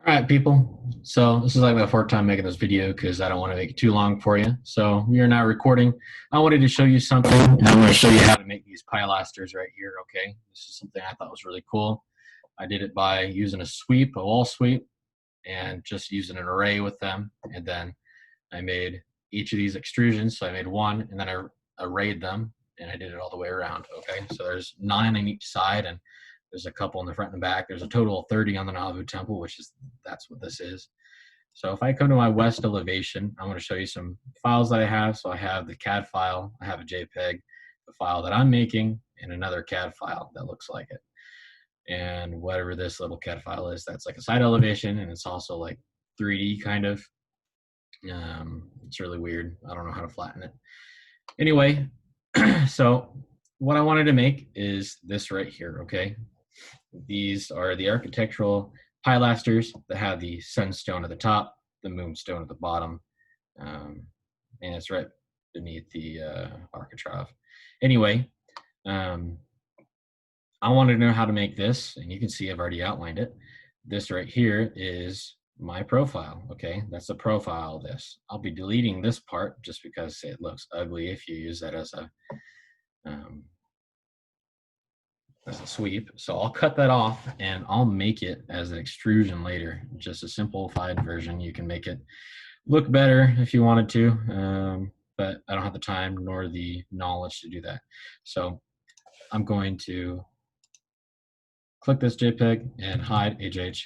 All right, people. So this is like my fourth time making this video because I don't want to make it too long for you. So we are now recording. I wanted to show you something, and I'm going to show you how to make these pilasters right here. Okay, this is something I thought was really cool. I did it by using a sweep, a wall sweep, and just using an array with them. And then I made each of these extrusions. So I made one, and then I arrayed them, and I did it all the way around. Okay, so there's 9 on each side, and there's a couple in the front and the back. There's a total of 30 on the Nauvoo temple, that's what this is. So if I come to my west elevation, I'm going to show you some files that I have. So I have the CAD file, I have a JPEG, the file that I'm making, and another CAD file that looks like it. And whatever this little CAD file is, that's like a side elevation, and it's also like 3D kind of. It's really weird. I don't know how to flatten it. Anyway, so what I wanted to make is this right here, okay? These are the architectural pilasters that have the sunstone at the top, the moonstone at the bottom, and it's right beneath the architrave. Anyway, I wanted to know how to make this, and you can see I've already outlined it. This right here is my profile, okay? That's the profile of this. I'll be deleting this part just because it looks ugly if you use that as a sweep. So I'll cut that off and I'll make it as an extrusion later, just a simplified version. You can make it look better if you wanted to, but I don't have the time nor the knowledge to do that. So I'm going to click this JPEG and hide HH,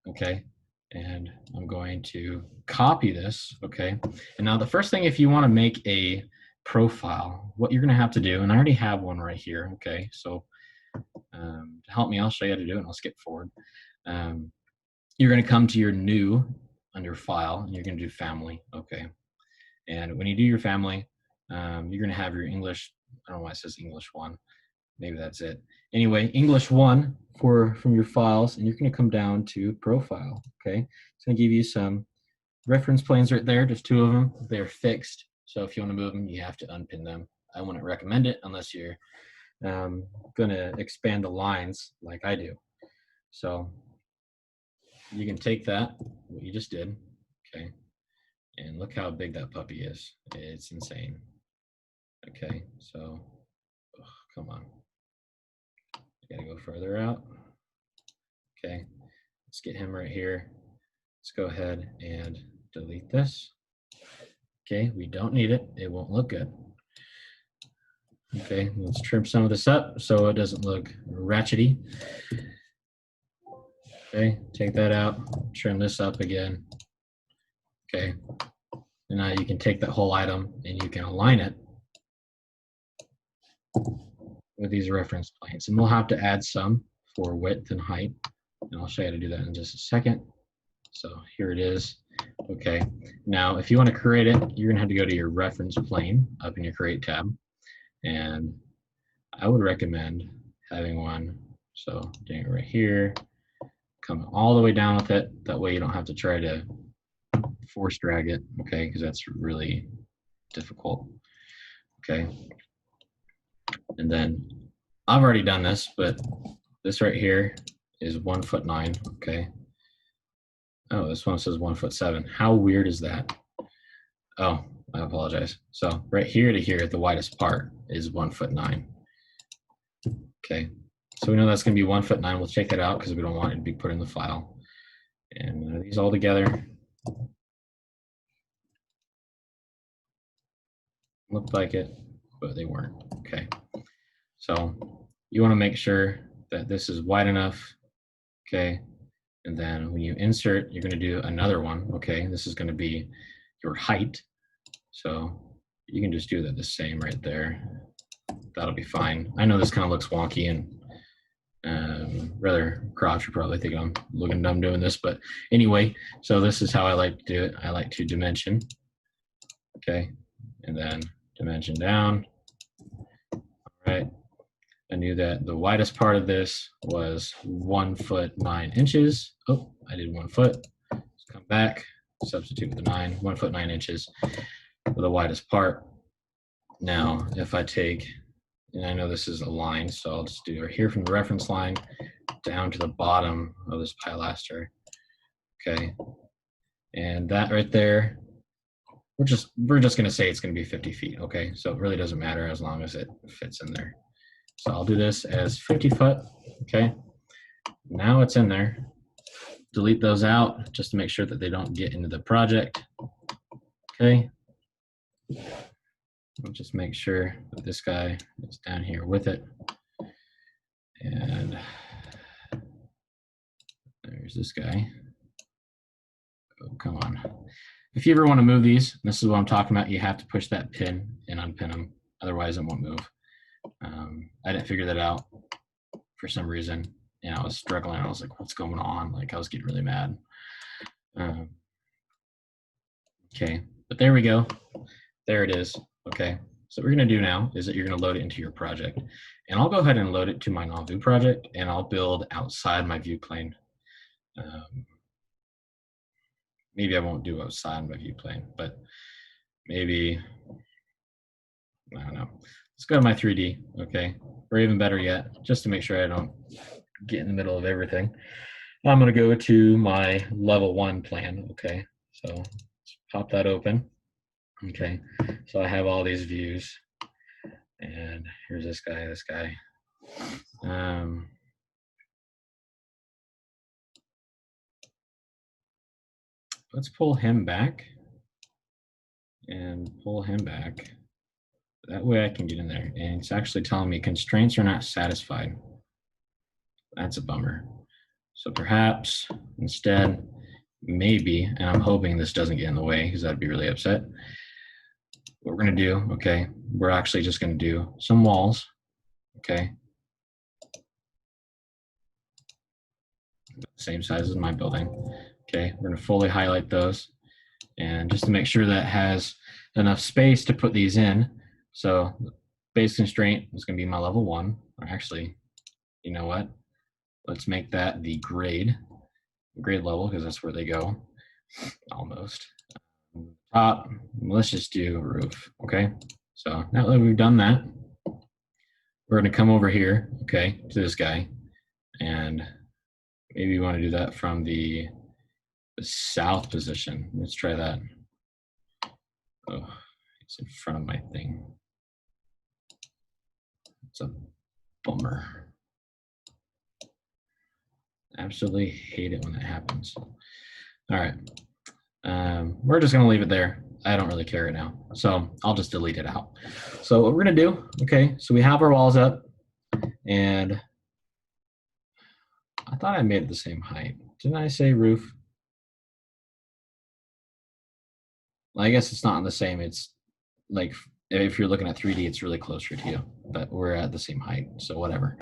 okay? And I'm going to copy this, okay? And now the first thing, if you wanna make a profile, what you're gonna have to do, and I already have one right here, okay? So to help me, I'll show you how to do it and I'll skip forward. You're gonna come to your new under file and you're gonna do family, okay? And when you do your family, you're gonna have your English, I don't know why it says English 1, maybe that's it. Anyway, English 1 from your files, and you're gonna come down to profile, okay? It's gonna give you some reference planes right there, just 2 of them. They're fixed, so if you wanna move them, you have to unpin them. I wouldn't recommend it unless you're gonna expand the lines like I do. So you can take that, what you just did, okay, and look how big that puppy is. It's insane. Okay, so, come on. I gotta go further out. Okay, let's get him right here. Let's go ahead and delete this. Okay, we don't need it. It won't look good. Okay, let's trim some of this up so it doesn't look ratchety. Okay, take that out, trim this up again. Okay, and now you can take that whole item and you can align it with these reference planes. And we'll have to add some for width and height. And I'll show you how to do that in just a second. So here it is. Okay, now if you want to create it, you're gonna have to go to your reference plane up in your create tab. And I would recommend having one. So doing it right here, come all the way down with it. That way you don't have to try to force drag it, okay? Because that's really difficult, okay? And then I've already done this, but this right here is 1'9", okay? Oh, this one says 1'7". How weird is that? Oh, I apologize. So right here to here, the widest part is 1'9". Okay, so we know that's gonna be 1'9". We'll check that out because we don't want it to be put in the file. And these all together looked like it, but they weren't, okay? So you wanna make sure that this is wide enough, okay? And then when you insert, you're gonna do another one, okay? This is gonna be your height. So you can just do that the same right there. That'll be fine. I know this kind of looks wonky and rather Croft, you're probably thinking I'm looking dumb doing this, but anyway, so this is how I like to do it. I like to dimension, okay? And then dimension down, all right? I knew that the widest part of this was 1'9". Oh, I did 1 foot. Let's come back, substitute with the 9, 1'9" for the widest part. Now, if I take, and I know this is a line, so I'll just do it here from the reference line down to the bottom of this pilaster. okay? And that right there, we're just going to say it's going to be 50 feet, okay? So it really doesn't matter as long as it fits in there. So I'll do this as 50 foot, okay? Now it's in there. Delete those out just to make sure that they don't get into the project, okay? We'll just make sure that this guy is down here with it. And there's this guy. Oh, come on. If you ever want to move these, this is what I'm talking about, you have to push that pin and unpin them. Otherwise, it won't move. I didn't figure that out for some reason. And I was struggling. I was like, what's going on? Like, I was getting really mad. Okay, but there we go. There it is. Okay, so what we're going to do now is that you're going to load it into your project. And I'll go ahead and load it to my non-view project, and I'll build outside my view plane. Maybe I won't do outside my view plane, but maybe, I don't know. Let's go to my 3D, okay? Or even better yet, just to make sure I don't get in the middle of everything, I'm gonna go to my level 1 plan, okay? So let's pop that open, okay? So I have all these views, and here's this guy, this guy. Let's pull him back and pull him back. That way I can get in there. And it's actually telling me constraints are not satisfied. That's a bummer. So perhaps instead, maybe, and I'm hoping this doesn't get in the way because I'd be really upset. What we're going to do, okay, we're actually just going to do some walls, okay? Same size as my building. Okay, we're going to fully highlight those. And just to make sure that it has enough space to put these in. So base constraint is going to be my level 1. Or actually, you know what? Let's make that the grade level because that's where they go. Almost. Top, let's just do roof, okay? So now that we've done that, we're going to come over here, okay, to this guy. And maybe you want to do that from the south position. Let's try that. Oh, it's in front of my thing. It's a bummer. Absolutely hate it when that happens. All right. We're just going to leave it there. I don't really care right now. So I'll just delete it out. So what we're going to do, okay, so we have our walls up. And I thought I made it the same height. Didn't I say roof? Well, I guess it's not on the same. It's like if you're looking at 3D, it's really closer to you, but we're at the same height, so whatever.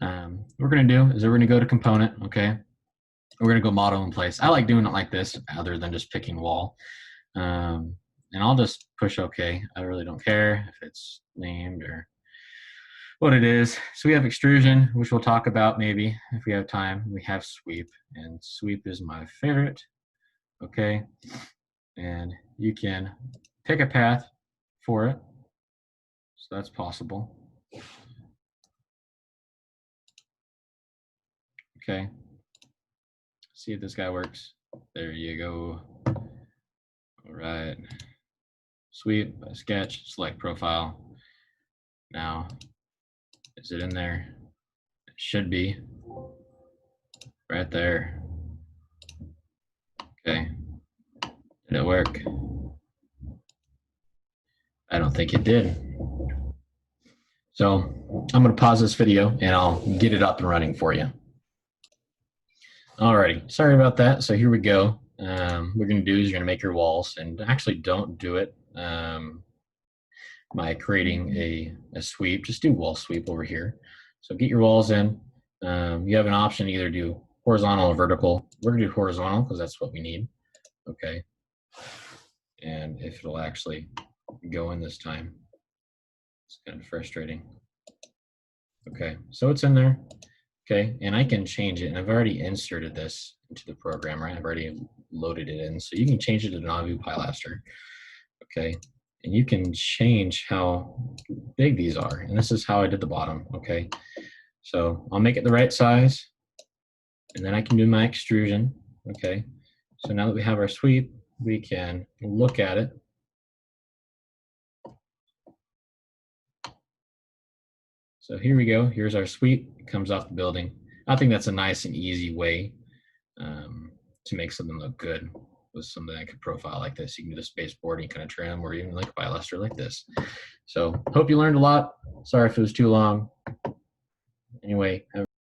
What we're gonna do is we're gonna go to component, okay? We're gonna go model in place. I like doing it like this other than just picking wall. And I'll just push okay. I really don't care if it's named or what it is. So we have extrusion, which we'll talk about maybe if we have time. We have sweep, and sweep is my favorite, okay? And you can pick a path for it. So that's possible. Okay. See if this guy works. There you go. All right. Sweep, sketch, select profile. Now, is it in there? It should be. Right there. Okay. Did it work? I don't think it did. So I'm going to pause this video and I'll get it up and running for you. Alrighty, sorry about that. So here we go. What you're going to do is you're going to make your walls, and actually don't do it by creating a sweep. Just do wall sweep over here. So get your walls in. You have an option to either do horizontal or vertical. We're going to do horizontal because that's what we need. Okay. And if it'll actually go in this time, it's kind of frustrating. Okay, so it's in there. Okay, and I can change it, and I've already inserted this into the program, right? I've already loaded it in, so you can change it to non-view Pilaster. Okay, and you can change how big these are, and this is how I did the bottom. Okay, so I'll make it the right size, and then I can do my extrusion. Okay, So now that we have our sweep, we can look at it. So here we go. Here's our sweep. It comes off the building. I think that's a nice and easy way to make something look good with something that could profile like this. You can do the spaceboarding kind of trim, or even like a pilaster like this. So hope you learned a lot. Sorry if it was too long. Anyway, have